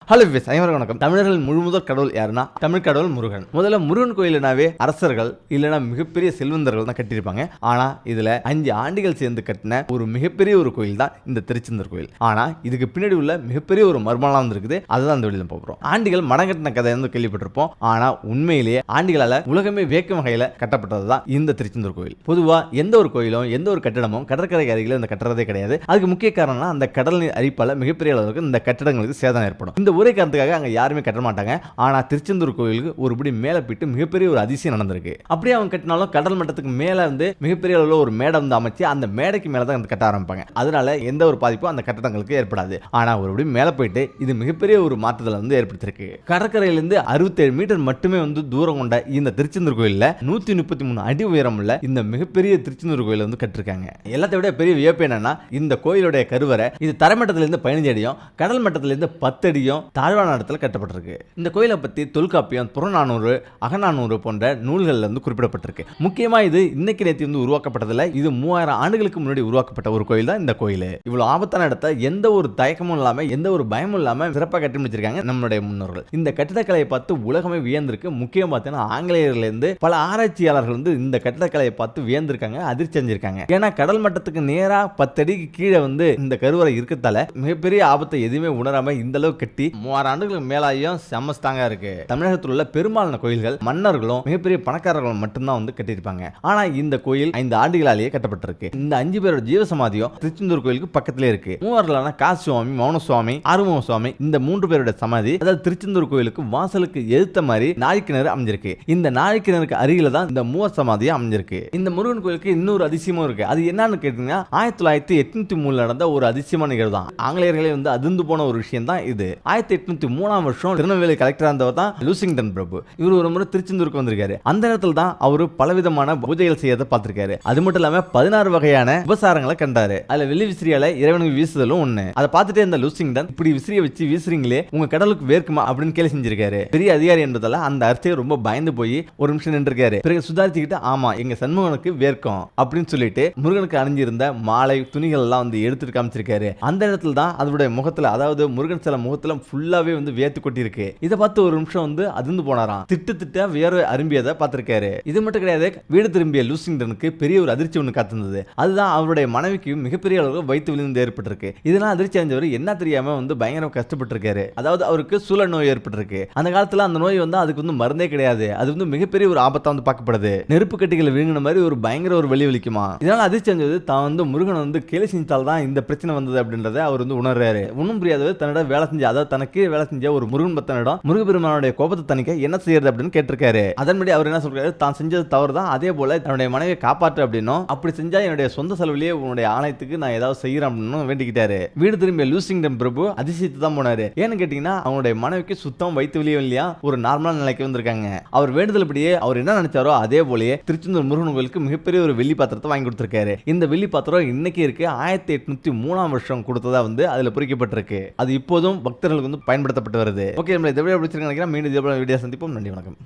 Hello விஸ் ஐவரும் வணக்கம். தமிழர்களின் முழுமுதல் கடவுள் யாருன்னா தமிழ் கடவுள் முருகன். முதல்ல முருகன் கோயில்னாவே அரசர்கள் இல்லைன்னா மிகப்பெரிய செல்வந்தர்கள் தான் கட்டியிருப்பாங்க. ஆனா இதுல 5 ஆண்டிகள் சேர்ந்து கட்டின ஒரு மிகப்பெரிய ஒரு கோயில் தான் இந்த திருச்செந்தூர் கோயில். ஆனா இதுக்கு பின்னாடி உள்ள மிகப்பெரிய ஒரு மர்மலாம் இருக்குது. அதுதான் இந்த வெளியில போகிறோம். ஆண்டிகள் மடம் கட்டின கதை வந்து கேள்விப்பட்டிருப்போம். ஆனா உண்மையிலேயே ஆண்டிகளால உலகமே வியக்கும் வகையில கட்டப்பட்டதுதான் இந்த திருச்செந்தூர் கோயில். பொதுவா எந்த ஒரு கோயிலும் எந்த ஒரு கட்டடமும் கடற்கரை அருகில் இந்த கட்டுறதே கிடையாது. அதுக்கு முக்கிய காரணம்னா அந்த கடல் நீர் அரிப்பால மிகப்பெரிய அளவுக்கு இந்த கட்டடங்களுக்கு சேதம் ஏற்படும். இந்த ஒரே காரணத்துக்காக அங்க யாருமே கட்ட மாட்டாங்க. ஆனா திருச்செந்தூர் கோயிலுக்கு ஒருபடி மேலே போயிட்டு மிகப்பெரிய ஒரு அதிசயம் நடந்திருக்கு. அப்படியே அவங்க கட்டினாலும் கடல் மட்டத்துக்கு மேல வந்து மிகப்பெரிய அளவில் ஒரு மேடை வந்து அமைச்சு அந்த மேடைக்கு மேல தான் கட்ட ஆரம்பிப்பாங்க. அதனால எந்த ஒரு பாதிப்பும் அந்த கட்டடங்களுக்கு ஏற்படாது. ஆனா ஒருபடி மேலே போயிட்டு இது மிகப்பெரிய ஒரு மாற்றத்தை வந்து ஏற்படுத்திருக்கு. கடற்கரையிலிருந்து 67 மீட்டர் மட்டுமே வந்து தூரம் கொண்ட இந்த திருச்செந்தூர் கோயில்ல 133 அடி உயரம் உள்ள இந்த மிகப்பெரிய திருச்செந்தூர் கோயில வந்து கட்டிருக்காங்க. எல்லாத்தை விட பெரிய வியப்பு என்னன்னா இந்த கோயிலுடைய கருவறை இது தரைமட்டத்திலிருந்து 15 அடியும் கடல் மட்டத்திலிருந்து 10 அடியும் தாழ்வான இடத்துல கட்டப்பட்டிருக்கு. இந்த கோயிலை பத்தி தொல்காப்பியம், புறநானூறு, அகநானூறு போன்ற நூல்கள் வந்து குறிப்பிடப்பட்டிருக்கு. முக்கியமா இது இன்னைக்கு நேற்று வந்து உருவாக்கப்பட்டதில்லை. இது 3000 ஆண்டுகளுக்கு முன்னாடி உருவாக்கப்பட்ட ஒரு கோயில் தான் இந்த கோயில். இவ்வளவு ஆபத்தான இடத்தை எந்த ஒரு தயக்கமும் இல்லாம எந்த ஒரு பயமும் இல்லாம சிறப்பாக கட்டி முடிச்சிருக்காங்க நம்மளுடைய முன்னோர்கள். இந்த கட்டிடக்கலையை பார்த்து உலகமே வியந்திருக்கு. முக்கியம் பார்த்தீங்கன்னா ஆங்கிலேயர்ல இருந்து பல ஆராய்ச்சியாளர்கள் வந்து இந்த கட்டிடக்கலையை பார்த்து வியந்திருக்காங்க, அதிர்ச்சி அடைஞ்சிருக்காங்க. ஏன்னா கடல் மட்டத்துக்கு நேரா 10 அடிக்கு கீழே வந்து இந்த கருவறை இருக்கிறதால மிகப்பெரிய ஆபத்தை எதுவுமே உணராம இந்த அளவு கட்டி 3000 ஆண்டுகளுக்கு மேலாயும் செம்மஸ்தாங்க இருக்கு. தமிழகத்தில் உள்ள பெரும்பாலான கோயில்கள் மன்னர்களும் மிகப்பெரிய பணக்காரர்களும் மட்டும்தான் வந்து கட்டியிருப்பாங்க. ஆனா இந்த கோயில் 5 ஆண்டுகளாலேயே கட்டப்பட்டிருக்கு. இந்த 5 பேரோட ஜீவசமாதியும் திருச்செந்தூர் கோயிலுக்கு பக்கத்திலே இருக்கு. மூவர்களான காசி சுவாமி, மௌன சுவாமி, ஆறுமுக சுவாமி இந்த 3 பேரோட சமாதி அதாவது திருச்செந்தூர் கோயிலுக்கு வாசலுக்கு எதிர்த்த மாதிரி நாழிக்கிணறு அமைஞ்சிருக்கு. இந்த நாழிக்கிணறுக்கு அருகில தான் இந்த மூவர் சமாதியும் அமைஞ்சிருக்கு. இந்த முருகன் கோயிலுக்கு இன்னொரு அதிசயமும் இருக்கு. அது என்னன்னு கேட்டீங்கன்னா 1903 நடந்த ஒரு அதிசயமான நிகழ்வு தான். ஆங்கிலேயர்களே வந்து அதிர்ந்து போன ஒரு விஷயம் தான் இது. 1803 வருஷம் திருநெல்வேலி கலெக்டரா இருந்தவர் தான் லூசிங்டன் பிரபு. இவர் ஒரு முறை திருச்செந்தூருக்கு வந்திருக்காரு. அந்த நேரத்தில் தான் அவரு பலவிதமான பூஜைகள் செய்யறதை பார்த்திருக்காரு. அது மட்டும் இல்லாம 16 வகையான உபசாரங்களை கண்டாரு. அதுல வெள்ளி விசிறியால இறைவனுக்கு வீசுதலும் ஒண்ணு. அதை பார்த்துட்டே இருந்த லூசிங்டன் இப்படி விசிறியை வச்சு வீசுறீங்களே உங்க கடலுக்கு வேர்க்குமா அப்படின்னு கேள்வி செஞ்சிருக்காரு. பெரிய அதிகாரி என்றதால அந்த அர்ச்சகர் ரொம்ப பயந்து போய் ஒரு நிமிஷம் நின்றுருக்காரு. பிறகு சுதாரிச்சுக்கிட்டு ஆமா எங்க சண்முகனுக்கு வேர்க்கும் அப்படின்னு சொல்லிட்டு முருகனுக்கு அணிஞ்சிருந்த மாலை துணிகள் எல்லாம் வந்து எடுத்துட்டு காமிச்சிருக்காரு. அந்த இடத்துல தான் அதனுடைய முகத்துல அதாவது முருகன் சில முகத்துல ஃபுல்லாவே வந்து வேர்த்து கொட்டி இருக்கு. இதை பார்த்து ஒரு நிமிஷம் வந்து அதிர்ந்து போனாராம். திட்ட வேர்வை அரும்பியதை பார்த்திருக்காரு. இது மட்டும் கிடையாது, வீடு திரும்பிய லூசிங்டனுக்கு பெரிய ஒரு அதிர்ச்சி ஒன்று காத்திருந்தது. அதுதான் அவருடைய மனைவிக்கு மிகப்பெரிய அளவு வயிற்று விழுந்து ஏற்பட்டிருக்கு. இதெல்லாம் அதிர்ச்சி அடைஞ்சவர் என்ன தெரியாம வந்து பயங்கரம் கஷ்டப்பட்டு இருக்காரு. அதாவது அவருக்கு சூழ நோய் ஏற்பட்டிருக்கு. அந்த காலத்துல அந்த நோய் வந்து அதுக்கு வந்து மருந்தே கிடையாது. அது வந்து மிகப்பெரிய ஒரு ஆபத்தா வந்து பார்க்கப்படுது. நெருப்பு கட்டிகளை விழுங்கின மாதிரி ஒரு பயங்கர ஒரு வலி வலிக்குமா. இதனால அதிர்ச்சி அடைஞ்சது தான் வந்து முருகன் வந்து கேலி செஞ்சால் தான் இந்த பிரச்சனை வந்தது அப்படின்றத அவர் வந்து உணர்றாரு. ஒன்றும் புரியாதவர் தன்னோட வேலை செஞ்சு அதாவது தனக்கு வேலை செஞ்ச ஒரு முருகன் பக்தனிடம் முருகப்பெருமானுடைய கோபத்தை தணிக்க என்ன செய்யறது அப்படின்னு கேட்டிருக்காரு. அதன்படி அவர் என்ன சொல்றாரு, தான் செஞ்சது தவறு தான், அதே போல தன்னுடைய மனைவியை காப்பாற்று அப்படின்னும் அப்படி செஞ்சா என்னுடைய சொந்த செலவிலேயே உன்னுடைய ஆலயத்துக்கு நான் ஏதாவது செய்யறேன் அப்படின்னு வேண்டிக்கிட்டாரு. வீடு திரும்பிய லூசிங்டன் பிரபு அதிசயத்து தான் போனாரு. ஏன்னு கேட்டீங்கன்னா அவனுடைய மனைவிக்கு சுத்தம் வயிற்று வலியும் இல்லையா, ஒரு நார்மலான நிலைக்கு வந்திருக்காங்க. அவர் வேண்டுதல்படியே அவர் என்ன நினைச்சாரோ அதே போலயே திருச்செந்தூர் முருகன் கோயிலுக்கு மிகப்பெரிய ஒரு வெள்ளி பாத்திரத்தை வாங்கி கொடுத்திருக்காரு. இந்த வெள்ளி பாத்திரம் இன்னைக்கு இருக்கு. 1803 வருஷம் கொடுத்ததா வந்து அதுல பொறிக்கப்பட்டிருக்கு. அது இப்போதும் பக்தர்களுக்கு வந்து பயன்படுத்தப்பட்டு வருது. ஓகே, நம்ம இந்த வீடியோ பிடிச்சிருக்கீங்க நினைக்கிறேன். மீண்டும் இதே போல வீடியோ சந்திப்போம். நன்றி, வணக்கம்.